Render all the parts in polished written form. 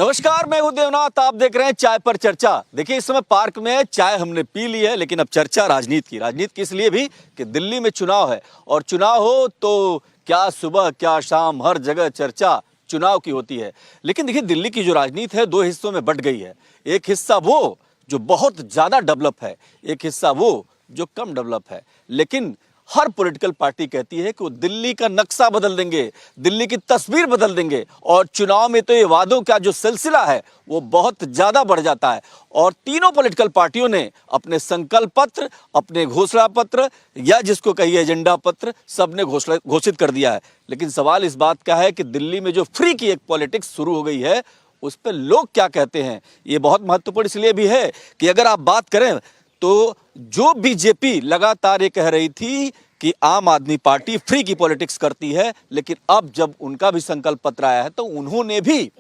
नमस्कार, मैं हूं देवनाथ। आप देख रहे हैं चाय पर चर्चा। देखिए, इस समय पार्क में चाय हमने पी ली है, लेकिन अब चर्चा राजनीति की इसलिए भी कि दिल्ली में चुनाव है और चुनाव हो तो क्या सुबह क्या शाम हर जगह चर्चा चुनाव की होती है। लेकिन देखिए, दिल्ली की जो राजनीति है दो हिस्सों में बंट गई है। एक हिस्सा वो जो बहुत ज्यादा डेवलप है, एक हिस्सा वो जो कम डेवलप है। लेकिन हर पॉलिटिकल पार्टी कहती है कि वो दिल्ली का नक्शा बदल देंगे, दिल्ली की तस्वीर बदल देंगे। और चुनाव में तो ये वादों का जो सिलसिला है वो बहुत ज्यादा बढ़ जाता है। और तीनों पॉलिटिकल पार्टियों ने अपने संकल्प पत्र, अपने घोषणा पत्र या जिसको कहिए एजेंडा पत्र, सबने घोषित कर दिया है। लेकिन सवाल इस बात का है कि दिल्ली में जो फ्री की एक पॉलिटिक्स शुरू हो गई है उस पर लोग क्या कहते हैं। ये बहुत महत्वपूर्ण इसलिए भी है कि अगर आप बात करें तो जो बीजेपी लगातार ये कह रही थी कि आम आदमी पार्टी फ्री की पॉलिटिक्स करती है, लेकिन अब जब उनका भी संकल्प पत्र आया है तो उन्होंने भी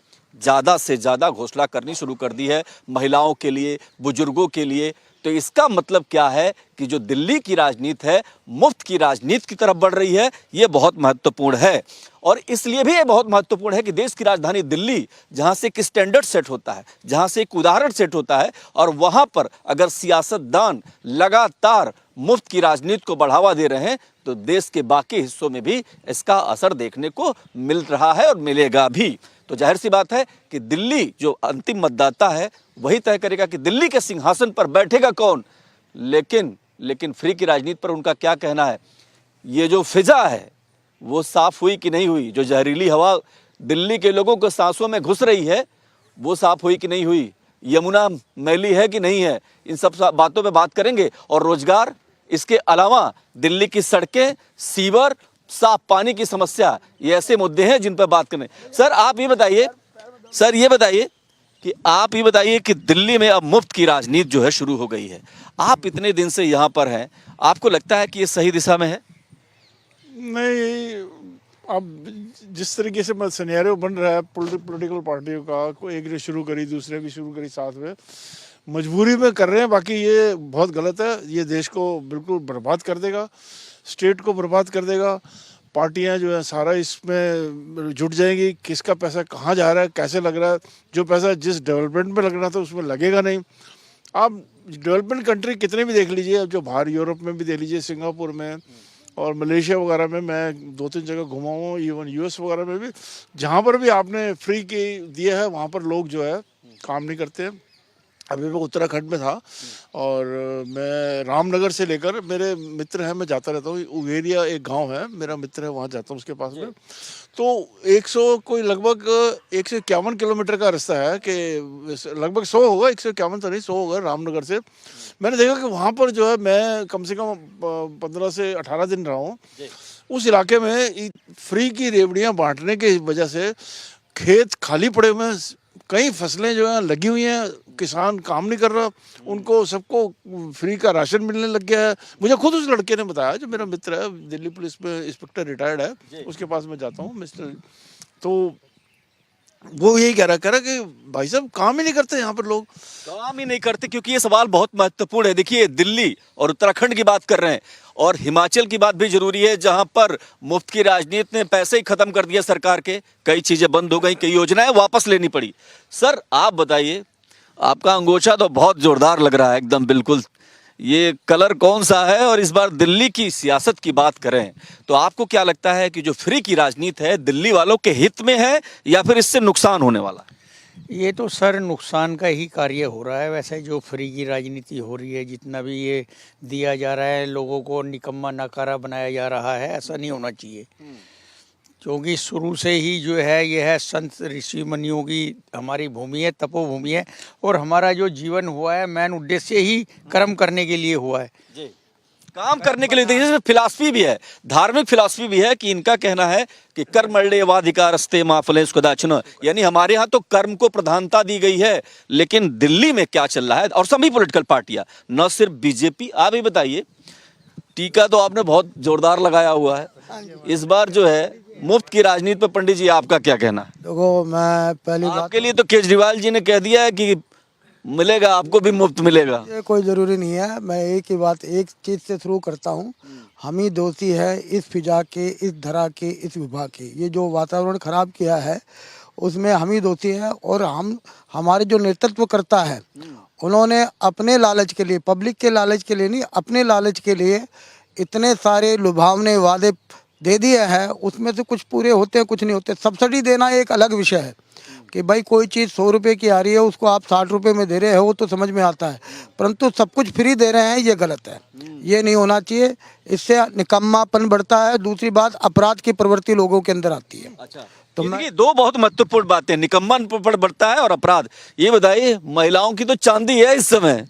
ज्यादा से ज्यादा घोषणा करनी शुरू कर दी है महिलाओं के लिए, बुजुर्गों के लिए। तो इसका मतलब क्या है कि जो दिल्ली की राजनीति है मुफ्त की राजनीति की तरफ बढ़ रही है। ये बहुत महत्वपूर्ण है और इसलिए भी ये बहुत महत्वपूर्ण है कि देश की राजधानी दिल्ली, जहां से एक स्टैंडर्ड सेट होता है, जहां से एक उदाहरण सेट होता है, और वहां पर अगर सियासतदान लगातार मुफ्त की राजनीति को बढ़ावा दे रहे हैं तो देश के बाकी हिस्सों में भी इसका असर देखने को मिल रहा है और मिलेगा भी। तो जाहिर सी बात है कि दिल्ली जो अंतिम मतदाता है वही तय करेगा कि दिल्ली के सिंहासन पर बैठेगा कौन। लेकिन फ्री की राजनीति पर उनका क्या कहना है। ये जो फिजा है वो साफ हुई कि नहीं हुई, जो जहरीली हवा दिल्ली के लोगों को सांसों में घुस रही है वो साफ हुई कि नहीं हुई, यमुना मैली है कि नहीं है, इन सब बातों पे बात करेंगे। और रोजगार, इसके अलावा दिल्ली की सड़कें, सीवर, साफ पानी की समस्या, ये ऐसे मुद्दे हैं जिन पर बात करें। सर आप ये बताइए, आप ये बताइए कि दिल्ली में अब मुफ्त की राजनीति जो है शुरू हो गई है। आप इतने दिन से यहाँ पर हैं, आपको लगता है कि ये सही दिशा में है? नहीं, अब जिस तरीके से सिनेरियो बन रहा है पॉलिटिकल पार्टियों का, कोई एक ने शुरू करी दूसरे भी शुरू करी, साथ में मजबूरी में कर रहे हैं। बाकी ये बहुत गलत है, ये देश को बिल्कुल बर्बाद कर देगा, स्टेट को बर्बाद कर देगा। पार्टियां जो है सारा इसमें जुट जाएंगी, किसका पैसा कहाँ जा रहा है, कैसे लग रहा है। जो पैसा जिस डेवलपमेंट में लगना था उसमें लगेगा नहीं। आप डेवलपमेंट कंट्री कितने भी देख लीजिए, अब जो बाहर यूरोप में भी देख लीजिए, सिंगापुर में और मलेशिया वगैरह में, मैं 2-3 जगह घुमा हूँ, इवन यूएस वगैरह में भी, जहाँ पर भी आपने फ्री की दिया है वहाँ पर लोग जो है काम नहीं करते हैं। अभी मैं उत्तराखंड में था और मैं रामनगर से लेकर, मेरे मित्र हैं, मैं जाता रहता हूँ, उगेरिया एक गांव है, मेरा मित्र है, वहाँ जाता हूँ उसके पास में। तो 100 कोई लगभग 151 किलोमीटर का रास्ता है, कि लगभग 100 होगा, 151 तो नहीं, 100 होगा रामनगर से। मैंने देखा कि वहाँ पर जो है मैं कम से कम 15 से 18 दिन रहा हूँ उस इलाके में। फ्री की रेवड़ियाँ बांटने की वजह से खेत खाली पड़े हुए हैं, कई फसलें जो है लगी हुई हैं, किसान काम नहीं कर रहा, उनको सबको फ्री का राशन मिलने लग गया है। मुझे खुद उस लड़के ने बताया, जो मेरा मित्र है, दिल्ली पुलिस में इंस्पेक्टर रिटायर्ड है, उसके पास मैं जाता हूँ मिस्टर, तो वो यही कह रहा कि भाई साहब काम ही नहीं करते, यहाँ पर लोग काम ही नहीं करते। क्योंकि ये सवाल बहुत महत्वपूर्ण है। देखिए, दिल्ली और उत्तराखंड की बात कर रहे हैं और हिमाचल की बात भी जरूरी है, जहां पर मुफ्त की राजनीति ने पैसे ही खत्म कर दिए सरकार के, कई चीजें बंद हो गई, कई योजनाएं वापस लेनी पड़ी। सर आप बताइए, आपका अंगोछा तो बहुत जोरदार लग रहा है एकदम, बिल्कुल ये कलर कौन सा है। और इस बार दिल्ली की सियासत की बात करें तो आपको क्या लगता है कि जो फ्री की राजनीति है दिल्ली वालों के हित में है या फिर इससे नुकसान होने वाला है? ये तो सर नुकसान का ही कार्य हो रहा है। वैसे जो फ्री की राजनीति हो रही है, जितना भी ये दिया जा रहा है, लोगों को निकम्मा नकारा बनाया जा रहा है, ऐसा नहीं होना चाहिए। क्योंकि शुरू से ही जो है यह है संत ऋषि मुनियों की हमारी भूमि है, तपोभूमि है, और हमारा जो जीवन हुआ है मेन उद्देश्य ही कर्म करने के लिए हुआ है जी, काम करने के लिए। देखिए, फिलॉसफी भी है, धार्मिक फिलॉसफी भी है कि इनका कहना है कि कर्मण्येवाधिकारस्ते मा फलेषु कदाचन, यानी हमारे यहाँ तो कर्म को प्रधानता दी गई है। लेकिन दिल्ली में क्या चल रहा है, और सभी पॉलिटिकल पार्टियां, न सिर्फ बीजेपी। आप ही बताइए, टीका तो आपने बहुत जोरदार लगाया हुआ है, इस बार जो है मुफ्त की राजनीति पर पंडित जी आपका क्या कहना है? देखो, मैं पहली बात, आपके लिए तो केजरीवाल जी ने कह दिया है कि मिलेगा, आपको भी मुफ्त मिलेगा। ये कोई ज़रूरी नहीं है। मैं एक ही बात, एक चीज़ से शुरू करता हूँ। हम ही दोषी है इस फिजा के, इस धरा के, इस विभाग के। ये जो वातावरण खराब किया है उसमें हम ही दोषी हैं। और हमारे जो नेतृत्व करता है उन्होंने अपने लालच के लिए, पब्लिक के लालच के लिए नहीं, अपने लालच के लिए इतने सारे लुभावने वादे दे दिए हैं, उसमें से कुछ पूरे होते हैं, कुछ नहीं होते। सब्सिडी देना एक अलग विषय है कि भाई कोई चीज़ 100 रुपये की आ रही है, उसको आप 60 रुपये में दे रहे हो तो समझ में आता है, परंतु सब कुछ फ्री दे रहे हैं, ये गलत है, ये नहीं होना चाहिए। इससे निकम्मापन बढ़ता है। दूसरी बात, अपराध की प्रवृत्ति लोगों के अंदर आती है। अच्छा, तो ये मैं- देखिए दो बहुत महत्वपूर्ण बातें, निकम्मापन बढ़ता है और अपराध। ये बताइए, महिलाओं की तो चांदी है इस समय,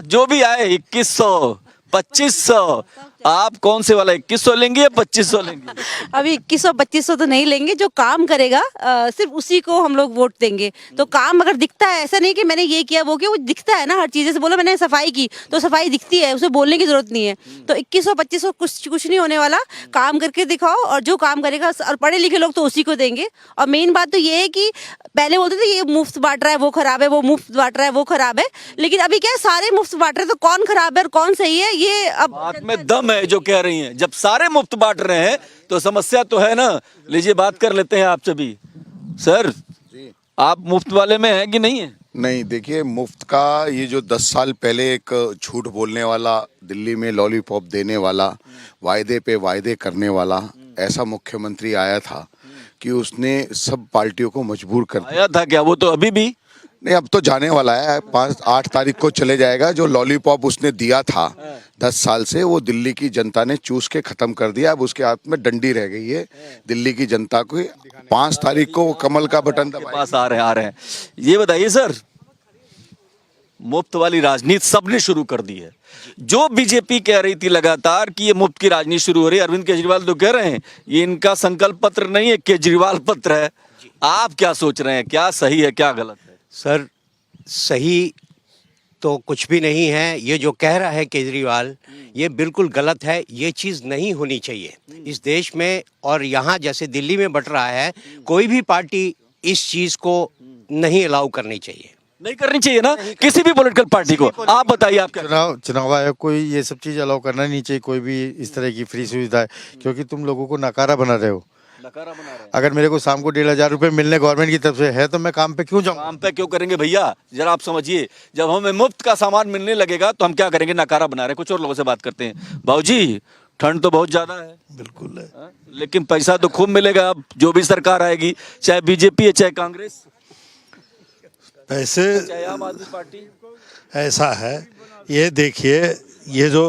जो भी आए 2100 2500, आप कौन से वाला 2100 लेंगे या 2500 लेंगे? अभी 2100-2500 तो नहीं लेंगे। जो काम करेगा सिर्फ उसी को हम लोग वोट देंगे। तो काम अगर दिखता है, ऐसा नहीं कि मैंने ये किया वो किया, वो दिखता है ना हर चीज़। जैसे बोलो मैंने सफाई की तो सफाई दिखती है, उसे बोलने की जरूरत नहीं है। तो 2100-2500 कुछ नहीं होने वाला। काम करके दिखाओ, और जो काम करेगा, और पढ़े लिखे लोग तो उसी को देंगे। और मेन बात तो ये है कि पहले बोलते थे ये मुफ्त बांट रहा है वो खराब है, वो मुफ्त बांट रहा है वो खराब है, लेकिन अभी क्या है, सारे मुफ्त बांट रहे हैं। तो कौन खराब है और कौन सही है, ये अब बात में दम है जो कह रही हैं। जब सारे मुफ्त बांट रहे हैं तो समस्या तो है ना। लीजिए बात कर लेते हैं आपसे भी। सर, आप मुफ्त वाले में हैं कि नहीं है? नहीं, देखिए मुफ्त का ये जो 10 साल पहले एक झूठ बोलने वाला, दिल्ली में लॉलीपॉप देने वाला, वायदे पे वायदे करने वाला ऐसा मुख्यमंत्री आया था कि उसने सब पार्टियों को मजबूर कर दिया। आया था क्या? वो तो अभी भी नहीं, अब तो जाने वाला है, 8 तारीख को चले जाएगा। जो लॉलीपॉप उसने दिया था 10 साल से, वो दिल्ली की जनता ने चूस के खत्म कर दिया। अब उसके हाथ में डंडी रह गई है दिल्ली की जनता को। 5 तारीख को वो कमल का बटन के दबाएगा। पास आ रहे हैं। ये बताइए सर, मुफ्त वाली राजनीति सबने शुरू कर दी है। जो बीजेपी कह रही थी लगातार कि ये मुफ्त की राजनीति शुरू हो रही है, अरविंद केजरीवाल तो कह रहे हैं ये इनका संकल्प पत्र नहीं है, केजरीवाल पत्र है। आप क्या सोच रहे हैं, क्या सही है क्या गलत है? सर, सही तो कुछ भी नहीं है। ये जो कह रहा है केजरीवाल, ये बिल्कुल गलत है। ये चीज़ नहीं होनी चाहिए इस देश में। और यहाँ जैसे दिल्ली में बट रहा है, कोई भी पार्टी इस चीज़ को नहीं अलाउ करनी चाहिए। नहीं करनी चाहिए ना किसी भी पॉलिटिकल पार्टी को। आप बताइए आप क्या? चुनाव आयोग को ये सब चीज अलाउ करना नहीं चाहिए, कोई भी इस तरह की फ्री सुविधा है, क्योंकि तुम लोगों को नकारा बना रहे हो। नकारा बना रहे हैं। अगर मेरे को शाम को 1500 रुपए मिलने गवर्नमेंट की तरफ से है तो मैं काम पे क्यों जाऊँ? काम पे क्यों करेंगे भैया? जरा आप समझिए, जब हमें मुफ्त का सामान मिलने लगेगा तो हम क्या करेंगे? नकारा बना रहे हैं। कुछ और लोगों से बात करते हैं। भाऊजी, ठंड तो बहुत ज्यादा है। बिल्कुल है। लेकिन पैसा तो खूब मिलेगा अब, जो भी सरकार आएगी, चाहे बीजेपी है चाहे कांग्रेस पैसे चाहे आम आदमी पार्टी। ऐसा है, ये देखिए, ये जो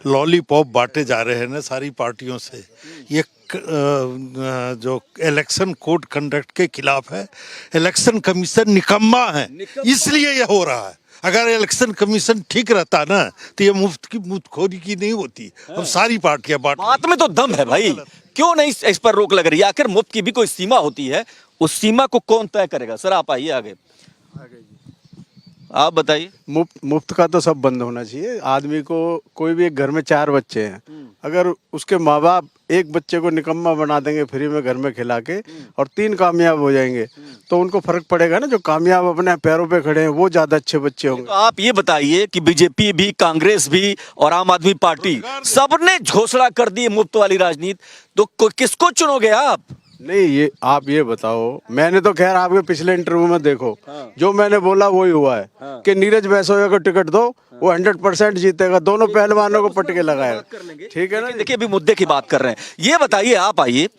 लॉलीपॉप बांटे जा रहे हैं ना सारी पार्टियों से, ये जो इलेक्शन कोड कंडक्ट के खिलाफ है। इलेक्शन कमीशन निकम्मा है, इसलिए ये हो रहा है। अगर इलेक्शन कमीशन ठीक रहता ना तो ये मुफ्तखोरी की नहीं होती। हम सारी पार्टियां बात में तो दम है भाई, क्यों नहीं इस पर रोक लग रही है? आखिर मुफ्त की भी कोई सीमा होती है, उस सीमा को कौन तय करेगा? सर आप आइए आगे, आप बताइए। मुफ्त का तो सब बंद होना चाहिए। आदमी को, कोई भी एक घर में 4 बच्चे हैं, अगर उसके माँ बाप एक बच्चे को निकम्मा बना देंगे फ्री में घर में खिला के, और 3 कामयाब हो जाएंगे, तो उनको फर्क पड़ेगा ना। जो कामयाब अपने पैरों पे खड़े हैं वो ज्यादा अच्छे बच्चे होंगे। तो आप ये बताइए कि बीजेपी भी, कांग्रेस भी और आम आदमी पार्टी सबने घोषणा कर दी मुफ्त वाली राजनीति, तो किसको चुनोगे आप? नहीं, ये आप ये बताओ, मैंने तो खैर आपके पिछले इंटरव्यू में देखो, जो मैंने बोला वही हुआ है कि नीरज भैंसोया को टिकट दो, वो 100% जीतेगा। दोनों पहलवानों को पटके लगाए, ठीक है ना। देखिए अभी मुद्दे की बात कर रहे हैं। ये बताइए, आप आइए,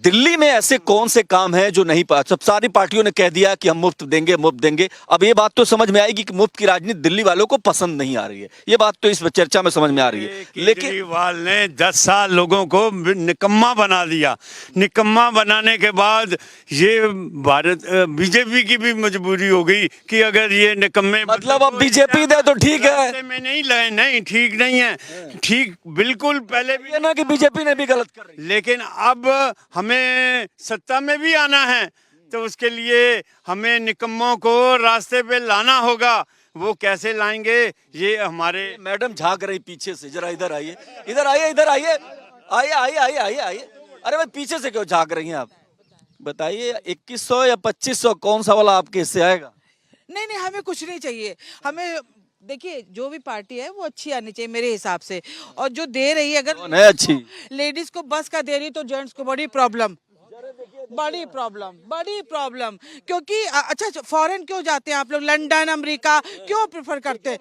दिल्ली में ऐसे कौन से काम हैं जो नहीं सब सारी पार्टियों ने कह दिया कि हम मुफ्त देंगे मुफ्त देंगे। अब ये बात तो समझ में आएगी कि मुफ्त की राजनीति दिल्ली वालों को पसंद नहीं आ रही है। ये बात तो इस चर्चा में समझ में आ रही है। लेकिन केजरीवाल ने 10 साल लोगों को निकम्मा बना दिया। निकम्मा बनाने के बाद ये भारत बीजेपी की भी मजबूरी हो गई कि अगर ये निकम्मे, मतलब अब बीजेपी दे तो ठीक है, रास्ते में नहीं लगे। नहीं, ठीक नहीं है। ठीक बिल्कुल पहले भी ये ना कि बीजेपी ने भी गलत कर रही है। लेकिन अब हमें सत्ता में भी आना है, तो उसके लिए हमें निकम्मों को रास्ते पे लाना होगा। वो कैसे लाएंगे? ये हमारे मैडम झांक रही पीछे से, जरा इधर आइए, इधर आइए, इधर आइए, आइए आइए आइए आइए आइए। अरे भाई पीछे से क्यों झांक रही हैं आप? बताइए 2100 या 2500 कौन सा वाला आपके हिस्से आएगा? नहीं नहीं, हमें कुछ नहीं चाहिए। हमें देखिए, जो भी पार्टी है वो अच्छी आनी चाहिए मेरे हिसाब से। और जो दे रही है, कौन अगर है अच्छी? लेडीज को बस का दे रही तो जेंट्स को बड़ी प्रॉब्लम। बड़ी प्रॉब्लम क्योंकि अच्छा फॉरेन क्यों जाते हैं आप लोग, लंदन अमेरिका क्यों प्रेफर करते हैं?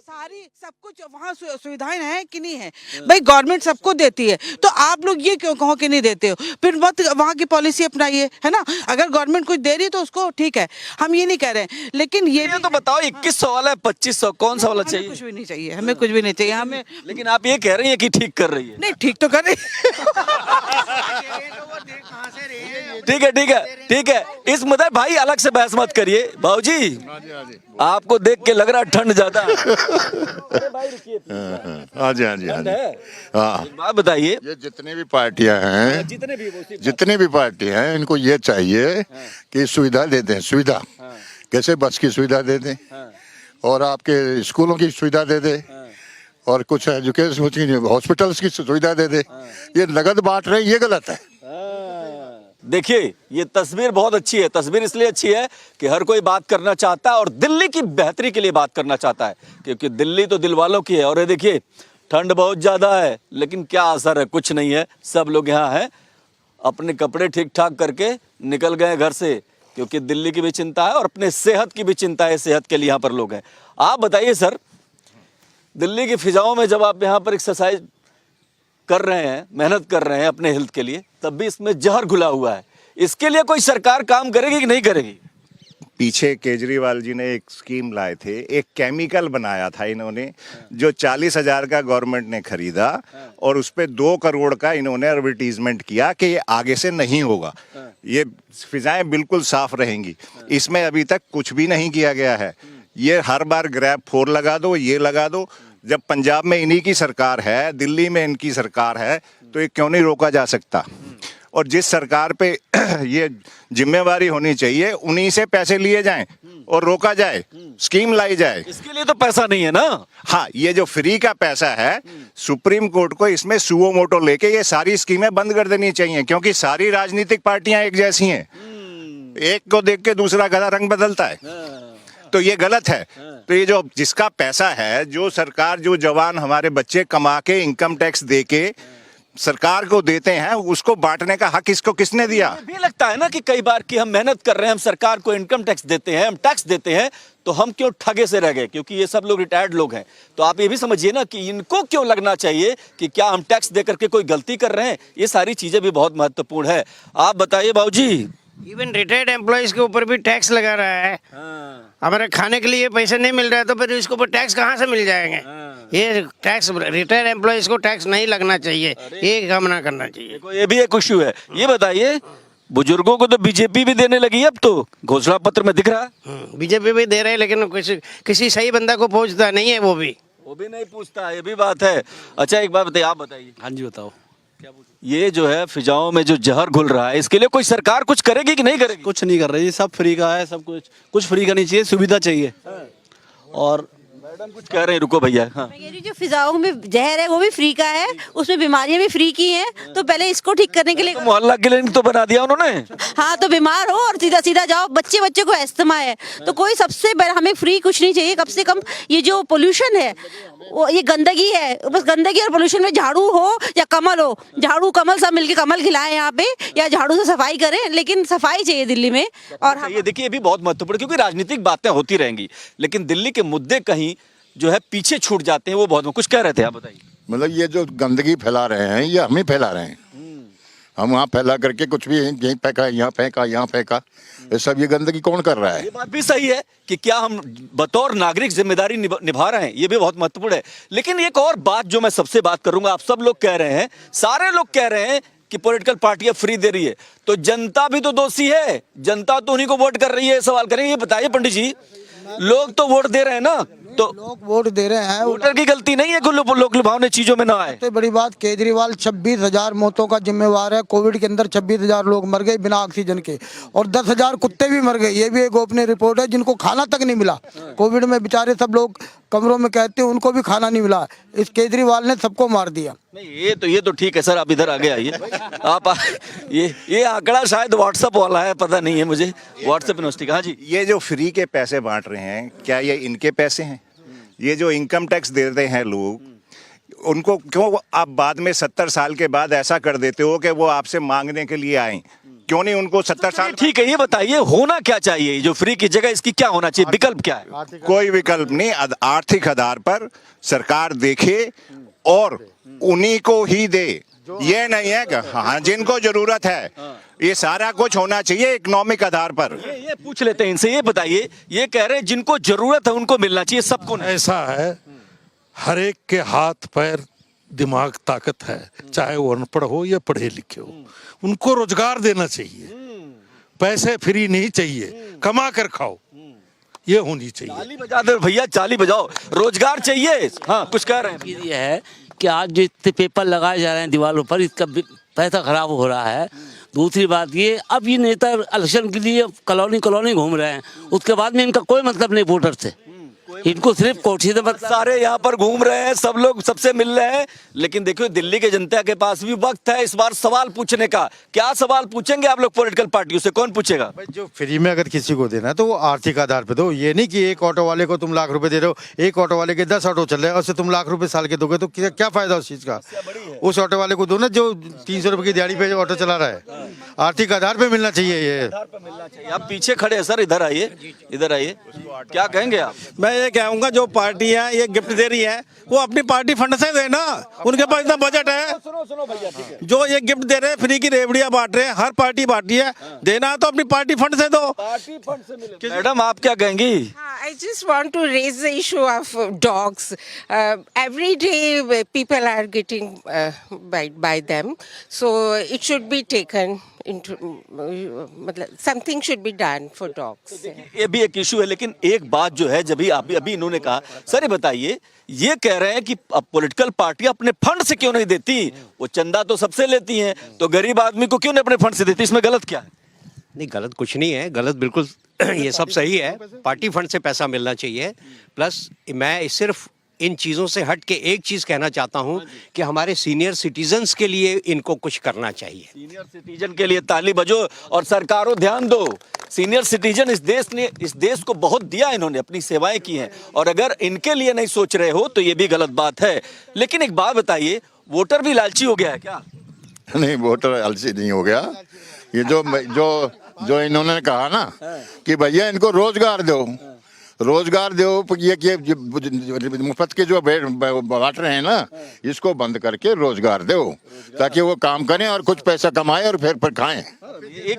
सारी सब कुछ वहाँ सुविधाएं हैं कि नहीं है भाई, गवर्नमेंट सबको देती है, तो आप लोग ये क्यों कहो कि नहीं देते हो? फिर मत वहाँ की पॉलिसी अपनाइए, है ना? अगर गवर्नमेंट कुछ दे रही है तो उसको ठीक है, हम ये नहीं कह रहे हैं, लेकिन ये तो बताओ 2100 वाला है 2500, कौन सा वाला हमें चाहिए? कुछ भी नहीं चाहिए, हमें कुछ भी नहीं चाहिए हमें। लेकिन आप ये कह रही हैं कि ठीक कर रही है। नहीं ठीक तो कर रही ठीक है ठीक है ठीक है, इस मुद्दे भाई अलग से बहस मत करिए। बाबूजी आपको देख के लग रहा है ठंड ज्यादा है। हाँ जी हाँ जी हाँ ठंड जी है? हाँ। एक बात बताइए, ये जितनी भी पार्टियां हैं, जितनी भी पार्टियां हैं, इनको ये चाहिए कि सुविधा दे दें। सुविधा कैसे? बस की सुविधा दे दें और आपके स्कूलों की सुविधा दे दें और कुछ एजुकेशन हॉस्पिटल्स की सुविधा दे दें। ये नगद बांट रहे हैं, ये गलत है। देखिए ये तस्वीर बहुत अच्छी है। तस्वीर इसलिए अच्छी है कि हर कोई बात करना चाहता है और दिल्ली की बेहतरी के लिए बात करना चाहता है, क्योंकि दिल्ली तो दिल वालों की है। और ये देखिए ठंड बहुत ज्यादा है, लेकिन क्या असर है? कुछ नहीं है। सब लोग यहाँ हैं, अपने कपड़े ठीक ठाक करके निकल गए घर से, क्योंकि दिल्ली की भी चिंता है और अपने सेहत की भी चिंता है। सेहत के लिए यहाँ पर लोग हैं। आप बताइए सर, दिल्ली की फिजाओं में जब आप यहाँ पर एक्सरसाइज कर रहे हैं, मेहनत कर रहे हैं अपने हेल्थ के लिए, तब भी इसमें जहर घुला हुआ है। इसके लिए कोई सरकार काम करेगी कि नहीं करेगी? पीछे केजरीवाल जी ने एक स्कीम लाए थे, एक केमिकल बनाया था इन्होंने, जो 40,000 का गवर्नमेंट ने खरीदा और उस पे 2 करोड़ का इन्होंने एडवर्टीजमेंट किया कि ये आगे से नहीं होगा, ये फिजाएं बिल्कुल साफ रहेंगी। इसमें अभी तक कुछ भी नहीं किया गया है। ये हर बार ग्रैब 4 लगा दो, ये लगा दो। जब पंजाब में इन्हीं की सरकार है, दिल्ली में इनकी सरकार है, तो ये क्यों नहीं रोका जा सकता? और जिस सरकार पे ये जिम्मेवारी होनी चाहिए, उन्हीं से पैसे लिए जाएं और रोका जाए, स्कीम लाई जाए। इसके लिए तो पैसा नहीं है ना। हाँ, ये जो फ्री का पैसा है, सुप्रीम कोर्ट को इसमें सुओ मोटो लेके ये सारी स्कीमें बंद कर देनी चाहिए, क्योंकि सारी राजनीतिक पार्टियां एक जैसी हैं। एक को देख के दूसरा गधा रंग बदलता है, तो ये गलत है। तो ये जो जिसका पैसा है, जो सरकार, जो जवान हमारे बच्चे कमा के इनकम टैक्स दे के सरकार को देते हैं, उसको बांटने का हक इसको किसने दिया? भी लगता है ना कि कई बार कि हम मेहनत कर रहे हैं, हम सरकार को इनकम टैक्स देते हैं, हम टैक्स देते हैं, तो हम क्यों ठगे से रह गए? क्योंकि ये सब लोग रिटायर्ड लोग हैं। तो आप ये भी समझिए ना कि इनको क्यों लगना चाहिए कि क्या हम टैक्स दे करके कोई गलती कर रहे हैं। ये सारी चीजें भी बहुत महत्वपूर्ण है। आप बताइए बाबूजी। इवन रिटायर्ड एम्प्लॉयज के ऊपर भी टैक्स लगा रहा है। हमारे खाने के लिए पैसे नहीं मिल रहा है, तो फिर इसके ऊपर टैक्स कहाँ से मिल जाएंगे? ये टैक्स रिटायर्ड एम्प्लॉयज को टैक्स नहीं लगना चाहिए, ये काम ना करना चाहिए। देखो ये भी एक इश्यू है। ये बताइए, बुजुर्गों को तो बीजेपी भी देने लगी है, अब तो घोषणा पत्र में दिख रहा है। बीजेपी भी दे रहे हैं, लेकिन किसी सही बंदा को पहुंचता नहीं है, वो भी नहीं पूछता। ये भी बात है। अच्छा एक बात बताइए, आप बताइए। हाँ जी बताओ। ये जो है फिजाओं में जो जहर घुल रहा है, इसके लिए कोई सरकार कुछ करेगी कि नहीं करेगी? कुछ नहीं कर रही, सब फ्री का है, सब कुछ फ्री का नहीं चाहिए, सुविधा चाहिए। और मैडम कुछ कह रहे हैं, रुको भैया। हाँ। मैं कह रही हूँ जो फिजाओं में जहर है वो भी फ्री का है, उसमें बीमारियां भी फ्री की हैं, तो पहले इसको ठीक करने के लिए तो मोहल्ला क्लिनिक तो बना दिया उन्होंने। हाँ, तो बीमार हो और सीधा सीधा जाओ। बच्चे को अस्थमा है, तो कोई सबसे हमें फ्री कुछ नहीं चाहिए। कम से कम ये जो पोल्यूशन है, वो ये गंदगी है, बस गंदगी और पोल्यूशन में झाड़ू हो या कमल हो, झाड़ू कमल सब मिलके कमल खिलाएं यहाँ पे, या झाड़ू से सफाई करें, लेकिन सफाई चाहिए दिल्ली में। और ये देखिए, ये भी बहुत महत्वपूर्ण, क्योंकि राजनीतिक बातें होती रहेंगी, लेकिन दिल्ली के मुद्दे कहीं जो है पीछे छूट जाते हैं। वो बहुत कुछ कह रहे थे, आप बताइए। मतलब ये जो गंदगी फैला रहे हैं, ये हम ही फैला रहे हैं। हम वहाँ फैला करके कुछ भी यहीं फेंका, यहाँ फेंका, यहाँ फेंका, ये सब ये गंदगी कौन कर रहा है? ये बात भी सही है कि क्या हम बतौर नागरिक जिम्मेदारी निभा रहे हैं, ये भी बहुत महत्वपूर्ण है। लेकिन एक और बात जो मैं सबसे बात करूंगा, आप सब लोग कह रहे हैं, सारे लोग कह रहे हैं कि पॉलिटिकल पार्टियां फ्री दे रही है, तो जनता भी तो दोषी है। जनता तो उन्हीं को वोट कर रही है। सवाल करेंगे, ये बताइए पंडित जी, लोग तो वोट दे रहे हैं ना, तो लोग वोट दे रहे हैं, वोटर की गलती नहीं है कि लोग लुभावने चीजों में ना आए। सबसे बड़ी बात, केजरीवाल 26,000 मौतों का जिम्मेवार है। कोविड के अंदर 26,000 लोग मर गए बिना ऑक्सीजन के, और 10,000 कुत्ते भी मर गए। ये भी एक गोपनीय रिपोर्ट है, जिनको खाना तक नहीं मिला। कोविड में बेचारे सब लोग कमरों में कहते हैं, उनको भी खाना नहीं मिला। इस केजरीवाल ने सबको मार दिया। नहीं, ये तो ठीक है सर, आप इधर आगे आइए। आप ये आंकड़ा शायद व्हाट्सएप वाला है, पता नहीं है मुझे, व्हाट्सएप यूनिवर्सिटी। हाँ जी। ये जो फ्री के पैसे बांट रहे हैं, क्या ये इनके पैसे हैं? ये जो इनकम टैक्स देते हैं लोग, उनको क्यों आप बाद में 70 साल के बाद ऐसा कर देते हो कि वो आपसे मांगने के लिए आए? क्यों नहीं उनको 70 साल? ठीक है, ये बताइए होना क्या चाहिए, जो फ्री की जगह इसकी क्या होना चाहिए, विकल्प क्या है? कोई विकल्प नहीं, आर्थिक आधार पर सरकार देखे और उन्हीं को ही दे। ये नहीं है कि हाँ जिनको जरूरत है, ये सारा कुछ होना चाहिए इकोनॉमिक आधार पर। ये पूछ लेते हैं इनसे, ये बताइए, ये कह रहे हैं जिनको जरूरत है उनको मिलना चाहिए, सबको नहीं। ऐसा है, हर एक के हाथ पैर दिमाग ताकत है, चाहे वो अनपढ़ हो या पढ़े लिखे हो, उनको रोजगार देना चाहिए। पैसे फ्री नहीं चाहिए, कमा कर खाओ, ये होनी चाहिए। ताली बजा दो भैया, ताली बजाओ, रोजगार चाहिए। हाँ कुछ कह रहे हैं? ये है कि आज जो इतने पेपर लगाए जा रहे हैं दीवारों पर, इसका पैसा खराब हो रहा है। दूसरी बात ये, अब ये नेता इलेक्शन के लिए कॉलोनी कॉलोनी घूम रहे हैं, उसके बाद में इनका कोई मतलब नहीं वोटर से, इनको सिर्फ कोठी से मतलब। सारे यहाँ पर घूम रहे हैं, सब लोग सबसे मिल रहे हैं, लेकिन देखो दिल्ली के जनता के पास भी वक्त है इस बार सवाल पूछने का। क्या सवाल पूछेंगे आप लोग पॉलिटिकल पार्टियों से, कौन पूछेगा? भाई जो फ्री में अगर किसी को देना है तो वो आर्थिक आधार पे दो। ये नहीं कि एक ऑटो वाले को तुम लाख रुपए दे रहे हो, एक ऑटो वाले के 10 ऑटो चल रहे हैं, उससे तुम लाख रुपए साल के दोगे तो क्या फायदा उस चीज का? उस ऑटो वाले को दो ना जो 300 रुपए की दिहाड़ी पे ऑटो चला रहा है। आर्थिक आधार पे मिलना चाहिए ये। आप पीछे खड़े हैं सर, इधर आइए, इधर आइए, क्या कहेंगे आप? मैं ये कहूँगा जो पार्टियां ये गिफ्ट दे रही है वो अपनी पार्टी फंड से देना, उनके पास इतना बजट है। सुनो भैया, ठीक है। जो ये गिफ्ट दे रहे हैं, फ्री की रेवड़ियां बांट रहे हैं, हर पार्टी बांटी है, देना है तो अपनी पार्टी फंड से दो। पार्टी फंड से मिले। मैडम आप क्या कहेंगी? I just want to raise the issue of dogs. Every day people are getting bite by them, so it should be taken into मतलब something should be done for dogs. ये भी एक issue है, लेकिन एक बात जो है, जब अभी इन्होंने कहा, सर ये बताइए, ये कह रहे हैं कि पॉलिटिकल पार्टी अपने फंड से क्यों नहीं देती? वो चंदा तो सबसे लेती हैं, तो गरीब आदमी को क्यों नहीं अपने फंड से देती? इसमें गलत क्या है? नहीं, गलत कुछ नहीं है, गलत बिल्कुल ये सब सही है। पार्टी फंड से पैसा मिलना चाहिए। प्लस मैं सिर्फ इन चीज़ों से हट के एक चीज़ कहना चाहता हूं कि हमारे सीनियर सिटीजन्स के लिए इनको कुछ करना चाहिए। सीनियर सिटीजन के लिए ताली बजो और सरकारों ध्यान दो। सीनियर सिटीजन इस देश को बहुत दिया, इन्होंने अपनी सेवाएं की हैं, और अगर इनके लिए नहीं सोच रहे हो तो ये भी गलत बात है। लेकिन एक बात बताइए, वोटर भी लालची हो गया है क्या? नहीं, वोटर लालची नहीं हो गया। ये जो इन्होंने कहा ना कि भैया इनको रोजगार दो, रोजगार दो, ये मुफ्त के जो बांट रहे हैं ना, इसको बंद करके रोजगार दो ताकि वो काम करें और कुछ पैसा कमाएं और फिर खाएं।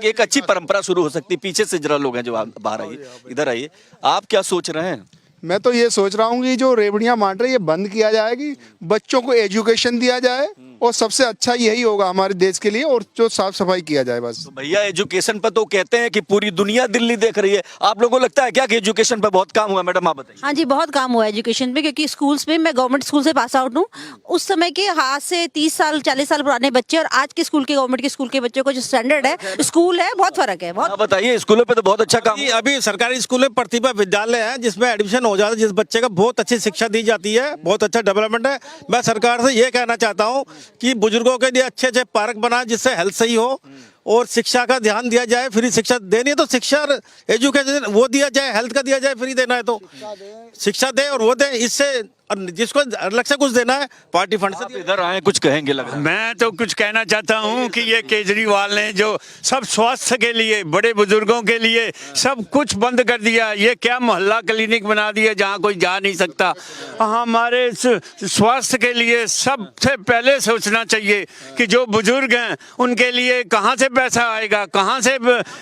एक अच्छी परंपरा शुरू हो सकती है। पीछे से जरा लोग हैं जो बाहर आइए, इधर आइए, आप क्या सोच रहे हैं? मैं तो ये सोच रहा हूँ कि जो रेवड़ियां बांट रहे हैं ये बंद किया जाएगी, बच्चों को एजुकेशन दिया जाए, और सबसे अच्छा यही होगा हमारे देश के लिए, और जो साफ सफाई किया जाए बस। तो भैया एजुकेशन पर तो कहते हैं कि पूरी दुनिया दिल्ली देख रही है, आप लोगों को लगता है क्या कि एजुकेशन पर बहुत काम हुआ? मैडम आप बताइए। हाँ जी, बहुत काम हुआ है एजुकेशन पे, क्योंकि स्कूल्स में, मैं गवर्नमेंट स्कूल से पास आउट हूँ। उस समय के आज से 30 साल 40 साल पुराने बच्चे और आज के स्कूल के, गवर्नमेंट के स्कूल के बच्चों को जो स्टैंडर्ड है, स्कूल है, बहुत फर्क है। बहुत बताइए, स्कूलों पे तो बहुत अच्छा काम। अभी सरकारी स्कूल में प्रतिभा विद्यालय है जिसमें एडमिशन हो जाता है, जिस बच्चे का बहुत अच्छी शिक्षा दी जाती है, बहुत अच्छा डेवलपमेंट है। मैं सरकार से ये कहना चाहता हूँ कि बुजुर्गों के लिए अच्छे अच्छे पार्क बनाए जिससे हेल्थ सही हो, और शिक्षा का ध्यान दिया जाए। फ्री शिक्षा देनी है तो शिक्षा, एजुकेशन वो दिया जाए, हेल्थ का दिया जाए, फ्री देना है तो शिक्षा दे और वो दे। इससे जिसको अलग से कुछ देना है पार्टी फंड से। इधर आए, कुछ कहेंगे लग रहा है। मैं तो कुछ कहना चाहता हूं कि ये केजरीवाल ने जो सब स्वास्थ्य के लिए, बड़े बुजुर्गों के लिए सब कुछ बंद कर दिया। ये क्या मोहल्ला क्लिनिक बना दिया जहां कोई जा नहीं सकता। हमारे स्वास्थ्य के लिए सबसे पहले सोचना चाहिए कि जो बुजुर्ग हैं उनके लिए कहां से पैसा आएगा, कहां से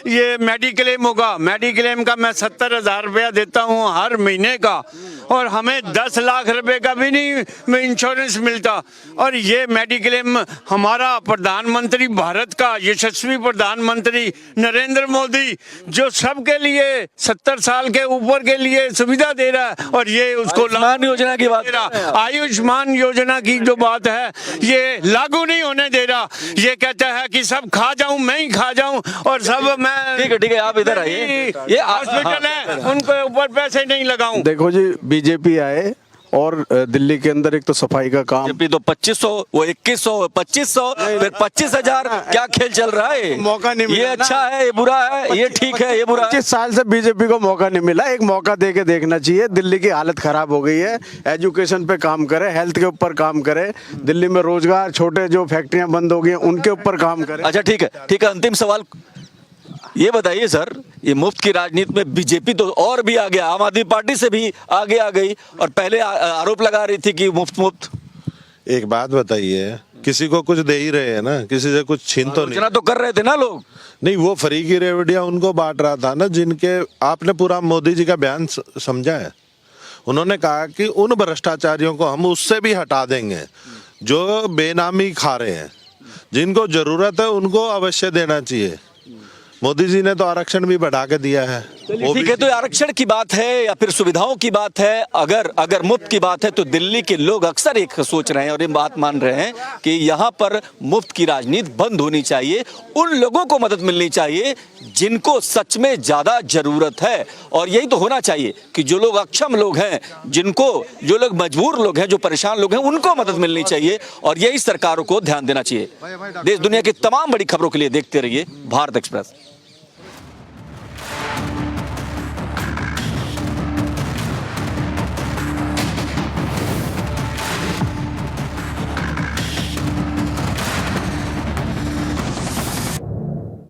ये मेडिक्लेम होगा। मेडिक्लेम का मैं 70,000 रुपया देता हूं हर महीने का, और हमें 10 लाख रुपए का भी नहीं इंश्योरेंस मिलता। और ये मेडिक्लेम हमारा प्रधानमंत्री भारत का यशस्वी प्रधानमंत्री नरेंद्र मोदी जो सबके लिए 70 साल के ऊपर के लिए सुविधा दे रहा है, और ये उसको आयुष्मान योजना की बात, आयुष्मान योजना की जो बात है ये लागू नहीं होने दे रहा। ये कहता है कि सब खा जाऊं, मैं ही खा जाऊं, और सब मैं। ठीक है, आप इधर आइए। ये हॉस्पिटल है, उनके ऊपर पैसे नहीं लगाऊं। देखो जी, बीजेपी आए और दिल्ली के अंदर एक तो सफाई का काम, तो 2500, वो 2100, 2500, फिर 25,000, क्या खेल चल रहा है? मौका नहीं मिला। ये अच्छा है, ये बुरा है, ये ठीक है, ये बुरा है। 25 साल से बीजेपी को मौका नहीं मिला, एक मौका दे के देखना चाहिए। दिल्ली की हालत खराब हो गई है, एजुकेशन पे काम करे, हेल्थ के ऊपर काम करे, दिल्ली में रोजगार, छोटे जो फैक्ट्रियां बंद हो गई हैं उनके ऊपर काम करे। अच्छा ठीक है, अंतिम सवाल, ये बताइए सर, ये मुफ्त की राजनीति में बीजेपी तो और भी आगे, आम आदमी पार्टी से भी आगे आ गई और पहले आरोप लगा रही थी कि मुफ्त। एक बात बताइए, किसी को कुछ दे ही रहे हैं ना, किसी से कुछ छीन तो नहीं। तो कर रहे थे ना लोग। नहीं, वो फ्री की रेवड़ियां उनको बांट रहा था ना, जिनके आपने पूरा मोदी जी का बयान समझा है। उन्होंने कहा कि उन भ्रष्टाचारियों को हम उससे भी हटा देंगे जो बेनामी खा रहे हैं, जिनको जरूरत है उनको अवश्य देना चाहिए। मोदी जी ने तो आरक्षण भी बढ़ा के दिया है। ठीक है, तो आरक्षण की बात है या फिर सुविधाओं की बात है, अगर मुफ्त की बात है तो दिल्ली के लोग अक्सर एक सोच रहे हैं और ये बात मान रहे हैं कि यहाँ पर मुफ्त की राजनीति बंद होनी चाहिए। उन लोगों को मदद मिलनी चाहिए जिनको सच में ज्यादा जरूरत है, और यही तो होना चाहिए कि जो लोग अक्षम लोग हैं, जो लोग मजबूर लोग हैं, जो परेशान लोग हैं, उनको मदद मिलनी चाहिए और यही सरकारों को ध्यान देना चाहिए। देश दुनिया की तमाम बड़ी खबरों के लिए देखते रहिए भारत एक्सप्रेस।